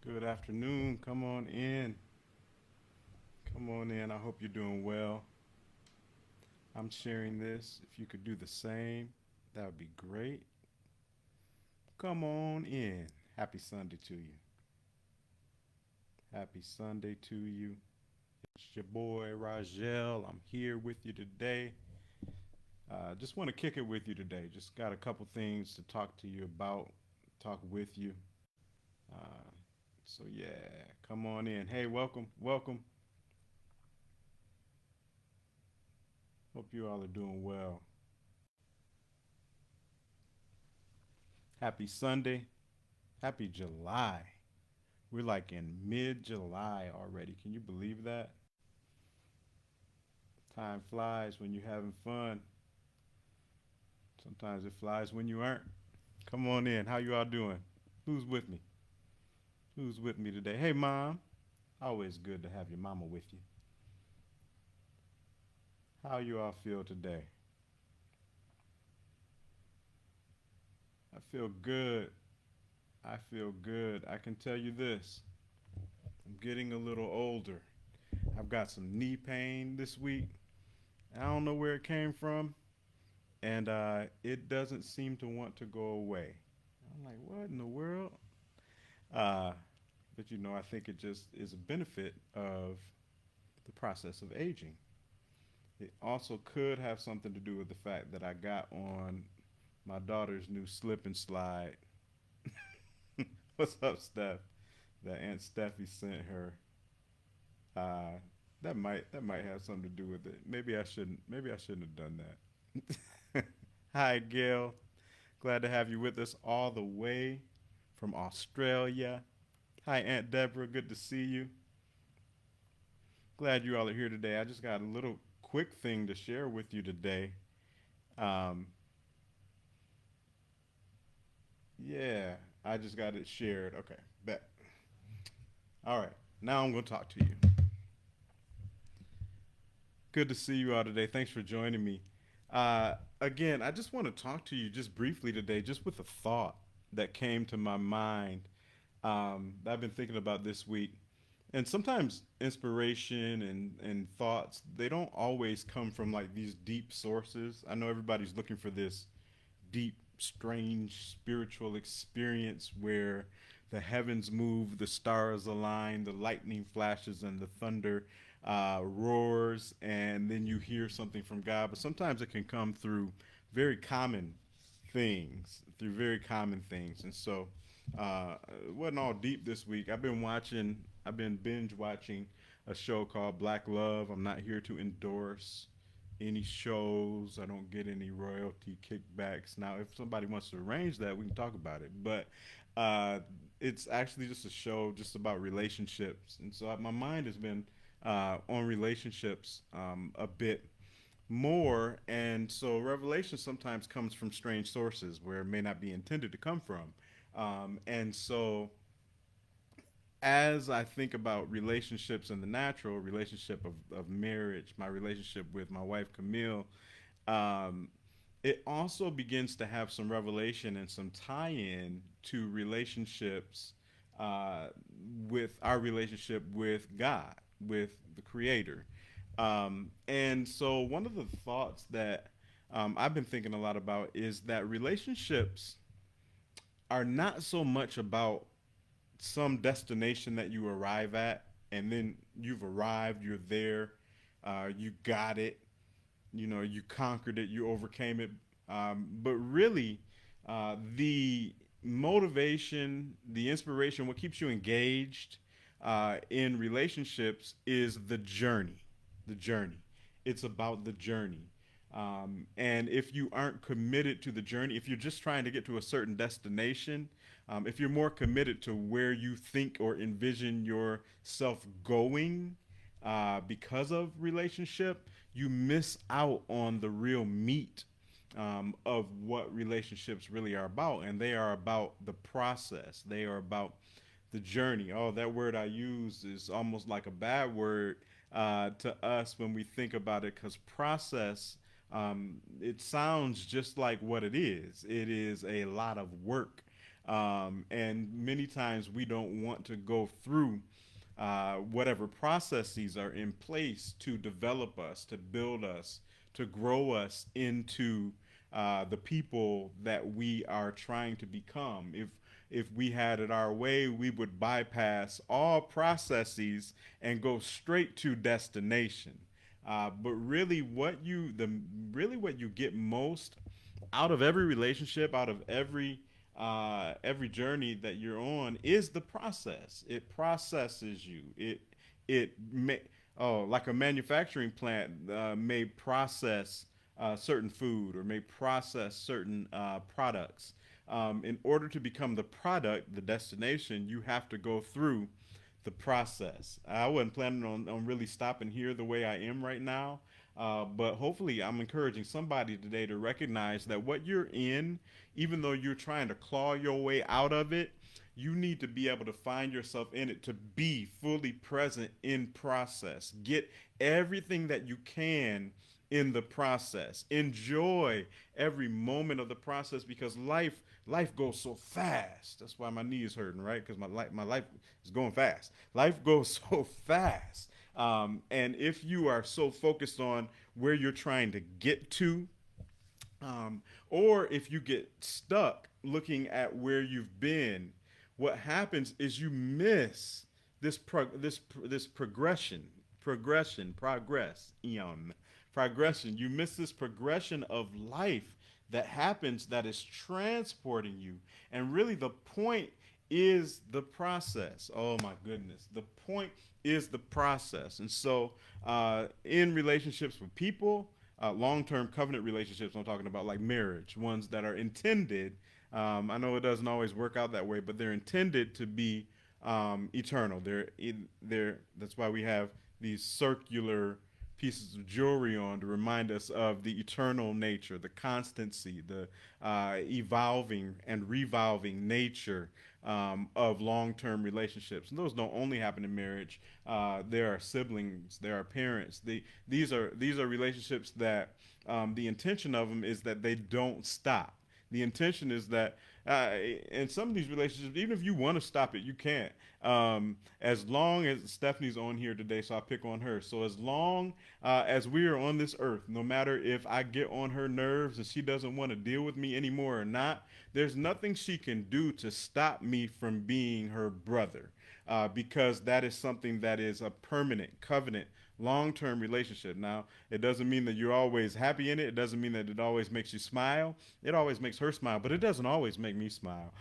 Good afternoon. Come on in. Come on in. I hope you're doing well. I'm sharing this. If you could do the same, that would be great. Come on in. Happy Sunday to you. Happy Sunday to you. It's your boy Rajel. I'm here with you today. Just want to kick it with you today. Just got a couple things to talk to you about, talk with you. Uh, so yeah, come on in. Hey, welcome, welcome. Hope you all are doing well. Happy Sunday. Happy July. We're like in mid July already. Can you believe that? Time flies when you're having fun. Sometimes it flies when you aren't. Come on in. How you all doing? Who's with me? Who's with me today? Hey, Mom. Always good to have your mama with you. How you all feel today? I feel good. I feel good. I can tell you this. I'm getting a little older. I've got some knee pain this week. I don't know where it came from, and it doesn't seem to want to go away. I'm like, what in the world? Uh, but I think it just is a benefit of the process of aging. It also could have something to do with the fact that I got on my daughter's new slip and slide. What's up, Steph? That Aunt Steffi sent her. Uh, that might have something to do with it. Maybe I shouldn't have done that. Hi, Gail. Glad to have you with us all the way from Australia. Hi, Aunt Deborah. Good to see you. Glad you all are here today. I just got a little quick thing to share with you today. Um, yeah, I just got it shared. Okay, bet. All right, now I'm going to talk to you. Good to see you all today. Thanks for joining me. Again, I just want to talk to you just briefly today, just with a thought that came to my mind that I've been thinking about this week. And sometimes inspiration and thoughts, they don't always come from like these deep sources. I know everybody's looking for this deep, strange spiritual experience where the heavens move, the stars align, the lightning flashes, and the thunder roars, and then you hear something from God. But sometimes it can come through very common through very common things. And so it wasn't all deep this week. I've been binge watching a show called Black Love. I'm not here to endorse any shows. I don't get any royalty kickbacks. Now, if somebody wants to arrange that, we can talk about it. But uh, it's actually just a show just about relationships, and so my mind has been on relationships a bit more. And so revelation sometimes comes from strange sources where it may not be intended to come from. And so as I think about relationships in the natural relationship of marriage, my relationship with my wife Camille, um, it also begins to have some revelation and some tie-in to relationships uh, with our relationship with God, with the Creator. And so one of the thoughts that I've been thinking a lot about is that relationships are not so much about some destination that you arrive at, and then you've arrived, you're there, you got it, you conquered it, you overcame it. But really, the motivation, the inspiration, what keeps you engaged in relationships is the journey. The journey. It's about the journey. And if you aren't committed to the journey, if you're just trying to get to a certain destination, if you're more committed to where you think or envision yourself going because of relationship, you miss out on the real meat of what relationships really are about. And they are about the process, they are about the journey. Oh, that word I use is almost like a bad word to us when we think about it, because process, it sounds just like what it is. It is a lot of work. And many times we don't want to go through whatever processes are in place to develop us, to build us, to grow us into the people that we are trying to become. If we had it our way, we would bypass all processes and go straight to destination. But really, what you get most out of every relationship, out of every journey that you're on, is the process. It processes you. It may oh like a manufacturing plant may process certain food or may process certain products. In order to become the product, the destination, you have to go through the process. I wasn't planning on really stopping here the way I am right now. But hopefully, I'm encouraging somebody today to recognize that what you're in, even though you're trying to claw your way out of it, you need to be able to find yourself in it, to be fully present in process. Get everything that you can in the process. Enjoy every moment of the process because life goes so fast. That's why my knee is hurting, right? Because my life is going fast. Life goes so fast. And if you are so focused on where you're trying to get to, or if you get stuck looking at where you've been, what happens is you miss this progress, eon, progression. You miss this progression of life that happens that is transporting you, and really the point is the process. Oh my goodness, the point is the process. And so, in relationships with people, long-term covenant relationships, I'm talking about like marriage, ones that are intended. I know it doesn't always work out that way, but they're intended to be eternal. They're that's why we have these circular pieces of jewelry on to remind us of the eternal nature, the constancy, the evolving and revolving nature of long-term relationships. And those don't only happen in marriage. There are siblings, there are parents. These are relationships that the intention of them is that they don't stop. The intention is that in some of these relationships, even if you want to stop it, you can't. As long as Stephanie's on here today, so I'll pick on her. So as long as we are on this earth, no matter if I get on her nerves and she doesn't want to deal with me anymore or not, there's nothing she can do to stop me from being her brother. Because that is something that is a permanent covenant long-term relationship. Now, it doesn't mean that you're always happy in it. It doesn't mean that it always makes you smile. It always makes her smile, but it doesn't always make me smile.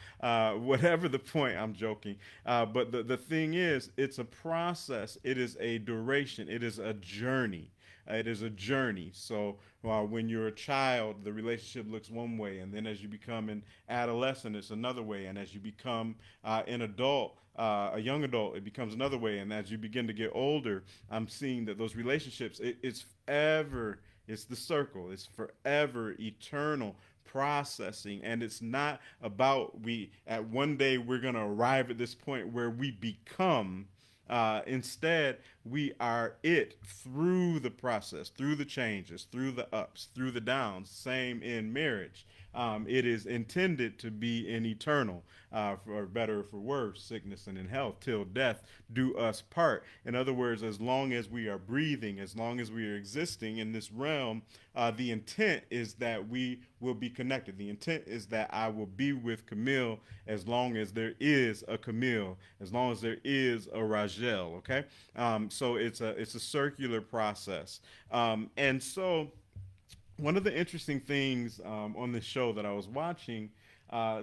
Whatever the point, I'm joking. But the thing is, it's a process. It is a duration. It is a journey. It is a journey. So when you're a child, the relationship looks one way, and then as you become an adolescent, it's another way, and as you become an adult, a young adult, it becomes another way, and as you begin to get older, I'm seeing that those relationships, it's ever, it's the circle, it's forever, eternal processing, and it's not about we at one day we're gonna arrive at this point where we become. Instead, we are it through the process, through the changes, through the ups, through the downs. Same in marriage. It is intended to be an eternal, for better or for worse, sickness and in health, till death do us part. In other words, as long as we are breathing, as long as we are existing in this realm, the intent is that we will be connected. The intent is that I will be with Camille as long as there is a Camille, as long as there is a Rajel. Okay, so it's a circular process, and so one of the interesting things on this show that I was watching,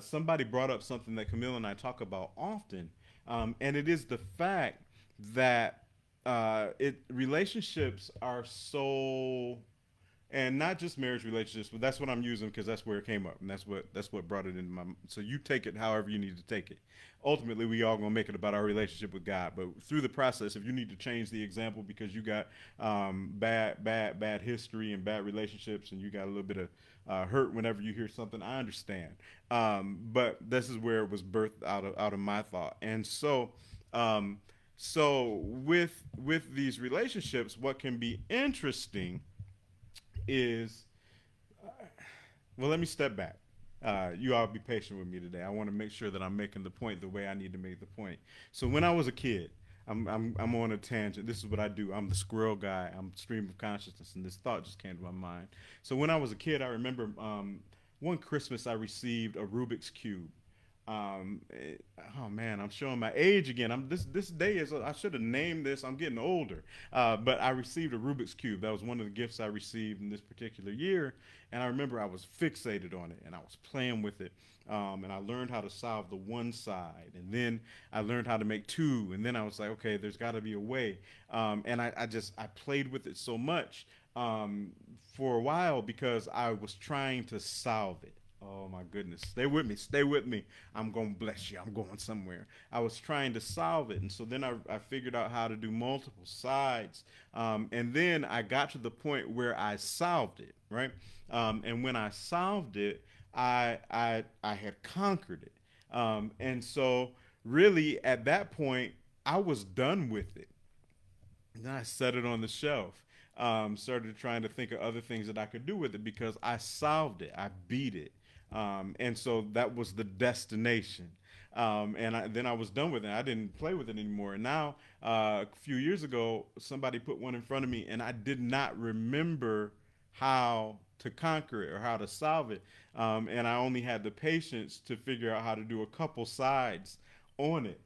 somebody brought up something that Camille and I talk about often, and it is the fact that relationships are so, and not just marriage relationships, but that's what I'm using because that's where it came up, and that's what brought it into my. So you take it however you need to take it. Ultimately, we all gonna make it about our relationship with God, but through the process, if you need to change the example because you got bad history and bad relationships, and you got a little bit of hurt whenever you hear something, I understand. But this is where it was birthed out of my thought, and so. So with these relationships, what can be interesting is, well, let me step back. You all be patient with me today. I want to make sure that I'm making the point the way I need to make the point. So when I was a kid, I'm on a tangent. This is what I do. I'm the squirrel guy. I'm stream of consciousness, and this thought just came to my mind. So when I was a kid, I remember one Christmas I received a Rubik's cube. Oh man, I'm showing my age again. This day is I should have named this. I'm getting older, but I received a Rubik's cube. That was one of the gifts I received in this particular year, and I remember I was fixated on it and I was playing with it. And I learned how to solve the one side, and then I learned how to make two, and then I was like, okay, there's got to be a way. And I played with it so much for a while because I was trying to solve it. Oh my goodness. Stay with me. Stay with me. I'm going to bless you. I'm going somewhere. I was trying to solve it. And so then I figured out how to do multiple sides. And then I got to the point where I solved it, right? And when I solved it, I had conquered it. And so really at that point, I was done with it. And then I set it on the shelf. Started trying to think of other things that I could do with it because I solved it. I beat it. And so that was the destination. Then I was done with it. I didn't play with it anymore. And now, a few years ago, somebody put one in front of me, and I did not remember how to conquer it or how to solve it. And I only had the patience to figure out how to do a couple sides on it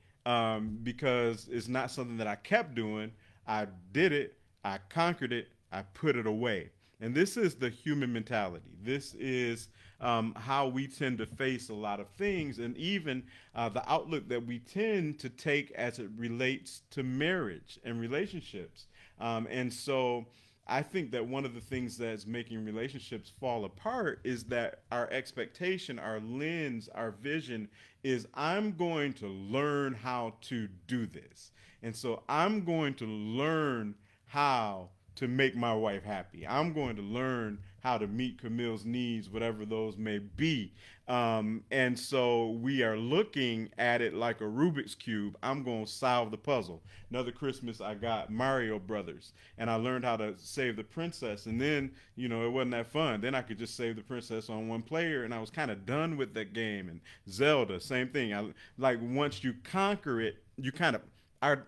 because it's not something that I kept doing. I did it, I conquered it, I put it away. And this is the human mentality. This is how we tend to face a lot of things, and even the outlook that we tend to take as it relates to marriage and relationships. And so I think that one of the things that's making relationships fall apart is that our expectation, our lens, our vision is I'm going to learn how to do this. And so I'm going to learn how to make my wife happy. I'm going to learn how to meet Camille's needs, whatever those may be. And so we are looking at it like a Rubik's Cube. I'm going to solve the puzzle. Another Christmas, I got Mario Brothers, and I learned how to save the princess. And then, it wasn't that fun. Then I could just save the princess on one player, and I was kind of done with that game. And Zelda, same thing. Like once you conquer it, you kind of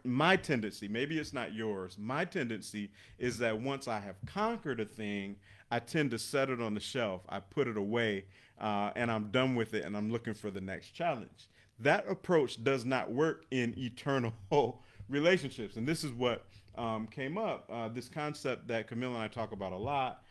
my tendency, maybe it's not yours, my tendency is that once I have conquered a thing, I tend to set it on the shelf. I put it away, and I'm done with it, and I'm looking for the next challenge. That approach does not work in eternal relationships, and this is what came up. This concept that Camille and I talk about a lot.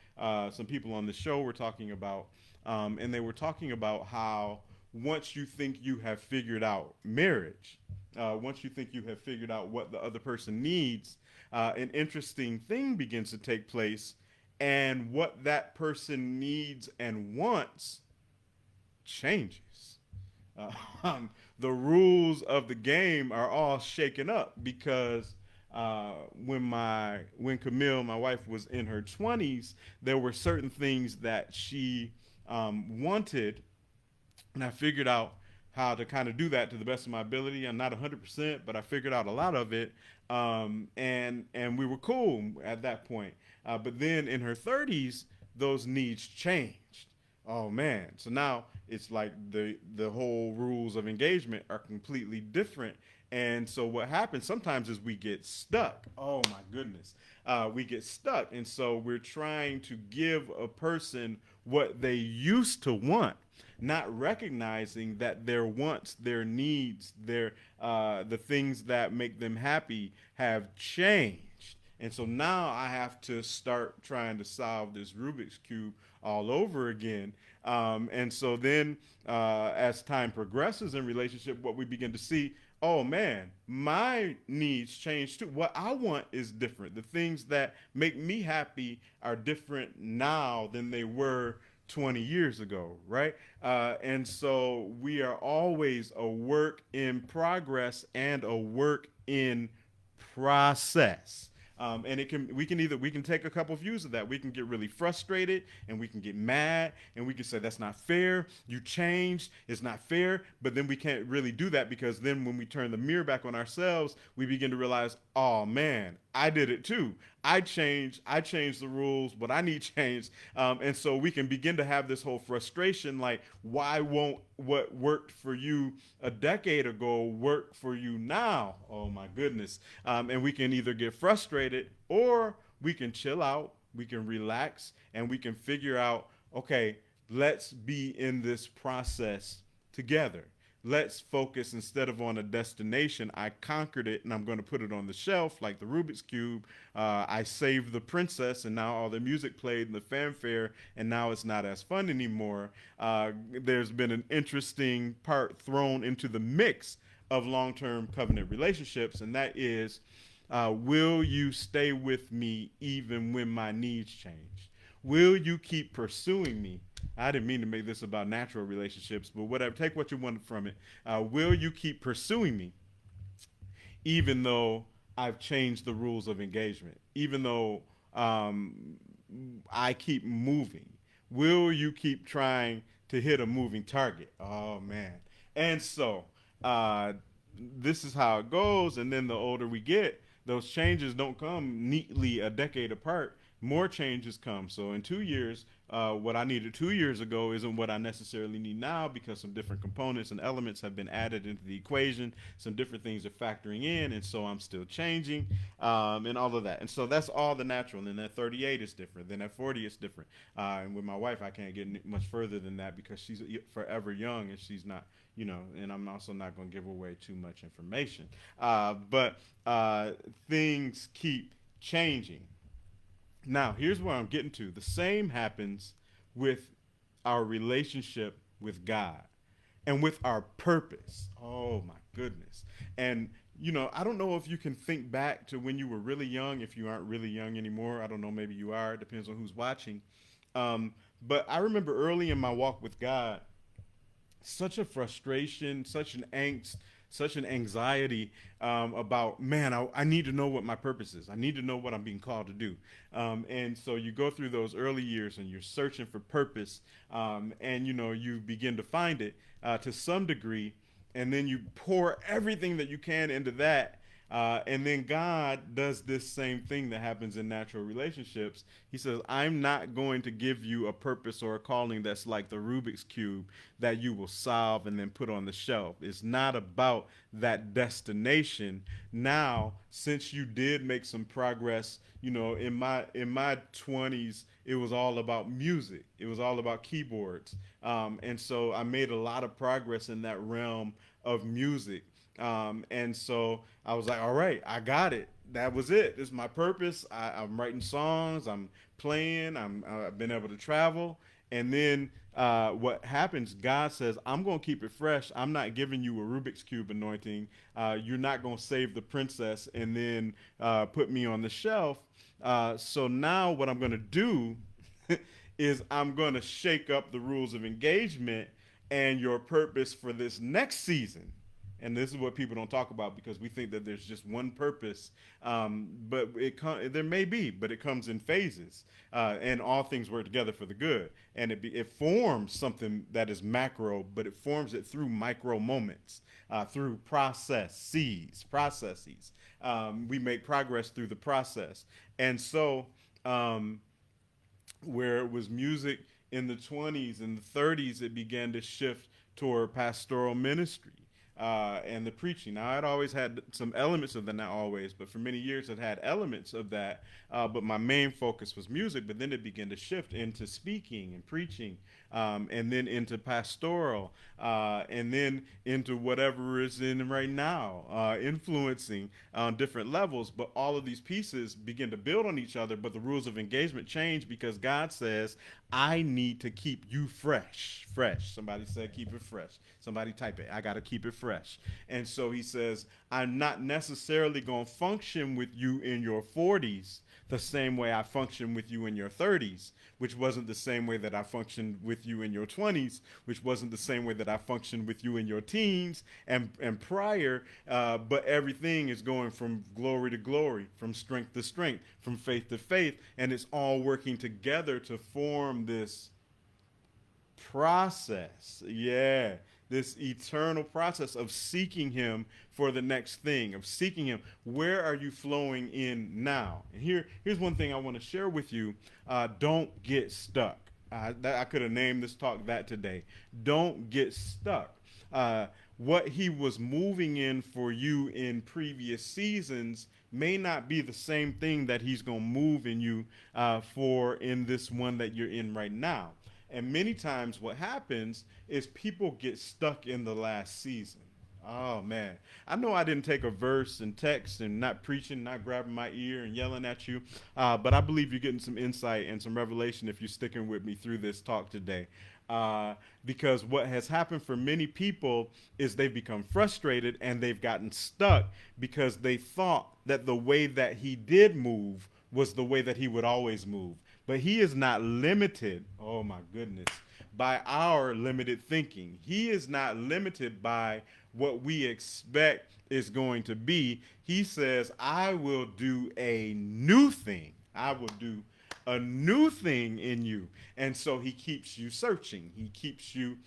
Some people on the show were talking about, and they were talking about how once you think you have figured out marriage, once you think you have figured out what the other person needs, an interesting thing begins to take place, and what that person needs and wants changes. Uh, the rules of the game are all shaken up because when Camille, my wife, was in her 20s, there were certain things that she wanted, and I figured out how to kind of do that to the best of my ability. I'm not 100%, but I figured out a lot of it, and we were cool at that point. But then in her 30s, those needs changed. Oh man! So now it's like the whole rules of engagement are completely different. And so what happens sometimes is we get stuck. Oh my goodness, we get stuck, and so we're trying to give a person what they used to want, not recognizing that their wants, their needs, the things that make them happy have changed. And so now I have to start trying to solve this Rubik's cube all over again. And so then, as time progresses in relationship, what we begin to see, oh man, my needs change too. What I want is different. The things that make me happy are different now than they were 20 years ago, right? And so we are always a work in progress and a work in process. And we can take a couple views of that. We can get really frustrated and we can get mad and we can say that's not fair. You changed. It's not fair. But then we can't really do that because then when we turn the mirror back on ourselves, we begin to realize, oh man, I did it too. I changed the rules, but I need change. And so we can begin to have this whole frustration like, why won't what worked for you a decade ago work for you now? Oh my goodness. And we can either get frustrated or we can chill out, we can relax, and we can figure out, okay, let's be in this process together. Let's focus instead of on a destination. I conquered it and I'm going to put it on the shelf like the Rubik's Cube. I saved the princess and now all the music played and the fanfare, and now it's not as fun anymore. There's been an interesting part thrown into the mix of long term covenant relationships, and that is, will you stay with me even when my needs change? Will you keep pursuing me? I didn't mean to make this about natural relationships, but whatever. Take what you want from it. Will you keep pursuing me, even though I've changed the rules of engagement? Even though I keep moving, will you keep trying to hit a moving target? Oh man! And so uh, this is how it goes. And then the older we get, those changes don't come neatly a decade apart. More changes come. So in 2 years, what I needed 2 years ago isn't what I necessarily need now, because some different components and elements have been added into the equation. Some different things are factoring in, and so I'm still changing, and all of that. And so that's all the natural. And then at 38 is different. Then at 40 it's different. And with my wife, I can't get much further than that because she's forever young and she's not, and I'm also not going to give away too much information. But things keep changing. Now, here's where I'm getting to. The same happens with our relationship with God and with our purpose. Oh, my goodness. And, I don't know if you can think back to when you were really young, if you aren't really young anymore. I don't know, maybe you are. It depends on who's watching. But I remember early in my walk with God, such a frustration, such an angst, such an anxiety about, man, I need to know what my purpose is. I need to know what I'm being called to do. And so you go through those early years and you're searching for purpose, and you begin to find it to some degree, and then you pour everything that you can into that. And then God does this same thing that happens in natural relationships. He says, I'm not going to give you a purpose or a calling that's like the Rubik's Cube that you will solve and then put on the shelf. It's not about that destination. Now, since you did make some progress, in my 20s, it was all about music. It was all about keyboards. And so I made a lot of progress in that realm of music. And so I was like, all right, I got it. That was it. This is my purpose. I'm writing songs. I'm playing. I've been able to travel. And then what happens? God says, I'm going to keep it fresh. I'm not giving you a Rubik's Cube anointing. You're not going to save the princess and then put me on the shelf. So now what I'm going to do is I'm going to shake up the rules of engagement and your purpose for this next season. And this is what people don't talk about because we think that there's just one purpose, but there may be, but it comes in phases, and all things work together for the good. And it forms something that is macro, but it forms it through micro moments, through processes. We make progress through the process, and so where it was music in the 20s and the 30s, it began to shift toward pastoral ministry and the preaching. Now, I'd always had some elements of that, not always, but for many years it had elements of that. But my main focus was music. But then it began to shift into speaking and preaching, and then into pastoral, and then into whatever is in right now, influencing on different levels. But all of these pieces begin to build on each other. But the rules of engagement change because God says, I need to keep you fresh. Fresh. Somebody said, keep it fresh. Somebody type it. I got to keep it fresh. And so he says, I'm not necessarily going to function with you in your 40s the same way I functioned with you in your 30s, which wasn't the same way that I functioned with you in your 20s, which wasn't the same way that I functioned with you in your teens and prior. But everything is going from glory to glory, from strength to strength, from faith to faith. And it's all working together to form this process. Yeah. this eternal process of seeking him for the next thing, of seeking him. Where are you flowing in now? And here's one thing I want to share with you. Don't get stuck. I could have named this talk that today. Don't get stuck. What he was moving in for you in previous seasons may not be the same thing that he's going to move in you for in this one that you're in right now. And many times what happens is people get stuck in the last season. Oh man, I know I didn't take a verse and text and not preaching, not grabbing my ear and yelling at you, but I believe you're getting some insight and some revelation if you're sticking with me through this talk today. Because what has happened for many people is they've become frustrated and they've gotten stuck because they thought that the way that he did move was the way that he would always move. But he is not limited, oh my goodness, by our limited thinking. He is not limited by what we expect is going to be. He says, I will do a new thing. I will do a new thing in you. And so he keeps you searching. He keeps you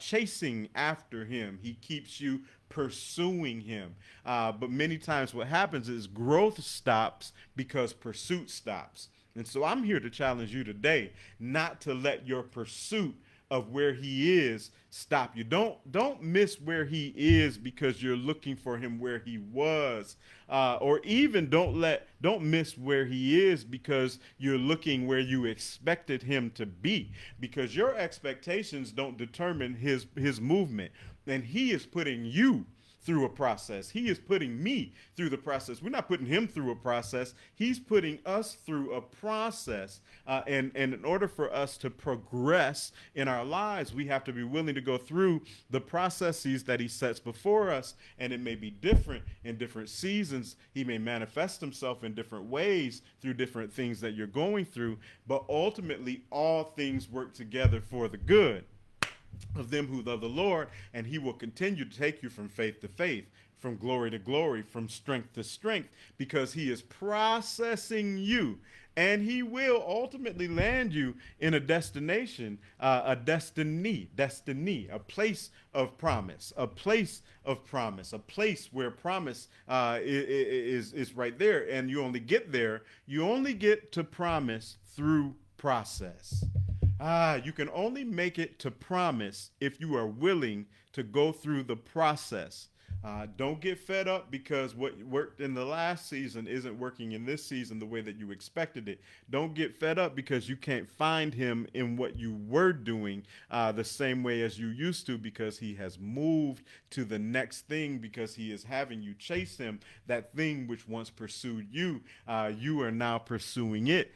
chasing after him. He keeps you pursuing him. But many times what happens is growth stops because pursuit stops. And so I'm here to challenge you today not to let your pursuit of where he is stop you. Don't miss where he is because you're looking for him where he was, or even don't miss where he is because you're looking where you expected him to be. Because your expectations don't determine his movement, and he is putting you through a process. He is putting me through the process. We're not putting him through a process. He's putting us through a process. And in order for us to progress in our lives, we have to be willing to go through the processes that he sets before us. And it may be different in different seasons. He may manifest himself in different ways through different things that you're going through. But ultimately, all things work together for the good of them who love the Lord, and he will continue to take you from faith to faith, from glory to glory, from strength to strength, because he is processing you, and he will ultimately land you in a destination, a destiny, a place of promise, a place of promise, a place where promise is right there, and you only get there, you only get to promise through process. You can only make it to promise if you are willing to go through the process. Don't get fed up because what worked in the last season isn't working in this season the way that you expected it. Don't get fed up because you can't find him in what you were doing the same way as you used to, because he has moved to the next thing, because he is having you chase him. That thing which once pursued you, you are now pursuing it,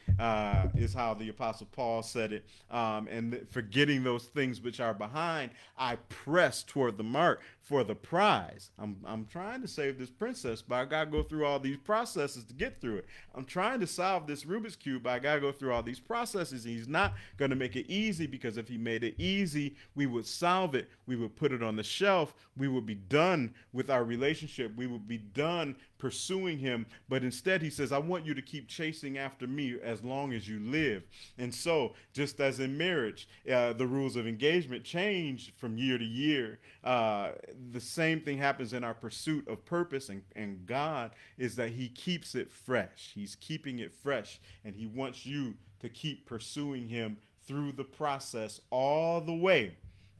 is how the Apostle Paul said it. And forgetting those things which are behind, I press toward the mark for the prize. I'm trying to save this princess, but I gotta go through all these processes to get through it. I'm trying to solve this Rubik's Cube, but I gotta go through all these processes. And he's not gonna make it easy, because if he made it easy, we would solve it. We would put it on the shelf. We would be done with our relationship. We would be done pursuing him. But instead, he says, I want you to keep chasing after me as long as you live. And so, just as in marriage, the rules of engagement change from year to year. The same thing happens in our pursuit of purpose, and God is that he keeps it fresh. He's keeping it fresh, and he wants you to keep pursuing him through the process all the way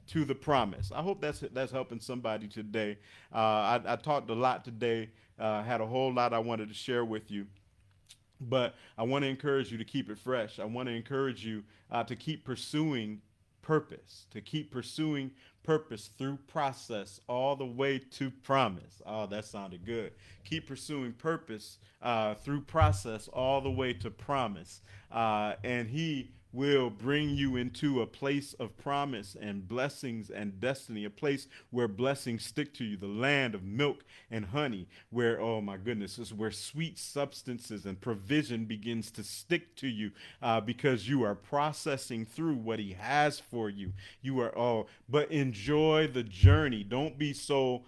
to the promise. I hope that's helping somebody today. I talked a lot today, had a whole lot I wanted to share with you. But I want to encourage you to keep it fresh. I want to encourage you to keep pursuing purpose through process all the way to promise. Oh, that sounded good. Keep pursuing purpose through process all the way to promise. And he will bring you into a place of promise and blessings and destiny, a place where blessings stick to you, the land of milk and honey, where, oh my goodness, this is where sweet substances and provision begins to stick to you, because you are processing through what he has for you. But enjoy the journey. Don't be so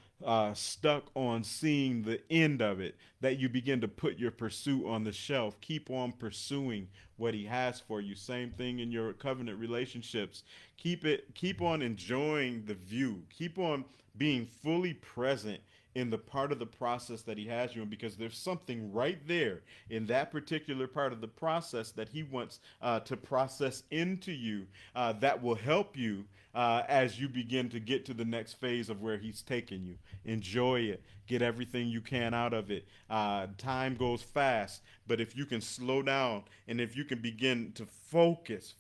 stuck on seeing the end of it, that you begin to put your pursuit on the shelf. Keep on pursuing what he has for you. Same thing in your covenant relationships. Keep on enjoying the view. Keep on being fully present in the part of the process that he has you in, because there's something right there in that particular part of the process that he wants to process into you, that will help you as you begin to get to the next phase of where he's taking you. Enjoy it. Get everything you can out of it. Time goes fast, but if you can slow down and if you can begin to focus,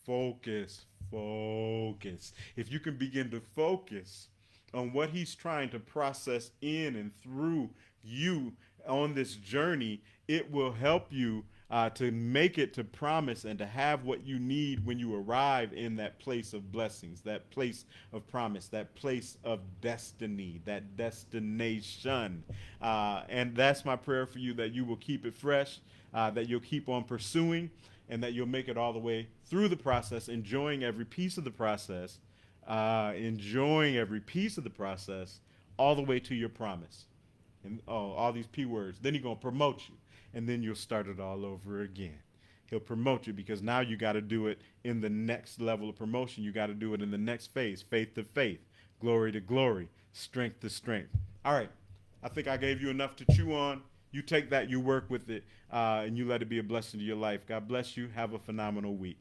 if you can begin to focus on what he's trying to process in and through you on this journey, it will help you to make it to promise and to have what you need when you arrive in that place of blessings, that place of promise, that place of destiny, that destination. And that's my prayer for you, that you will keep it fresh, that you'll keep on pursuing, and that you'll make it all the way through the process, enjoying every piece of the process, all the way to your promise. And all these P words. Then he's gonna promote you, and then you'll start it all over again. He'll promote you because now you got to do it in the next level of promotion. You got to do it in the next phase, faith to faith, glory to glory, strength to strength. All right, I think I gave you enough to chew on. You take that, you work with it, and you let it be a blessing to your life. God bless you. Have a phenomenal week.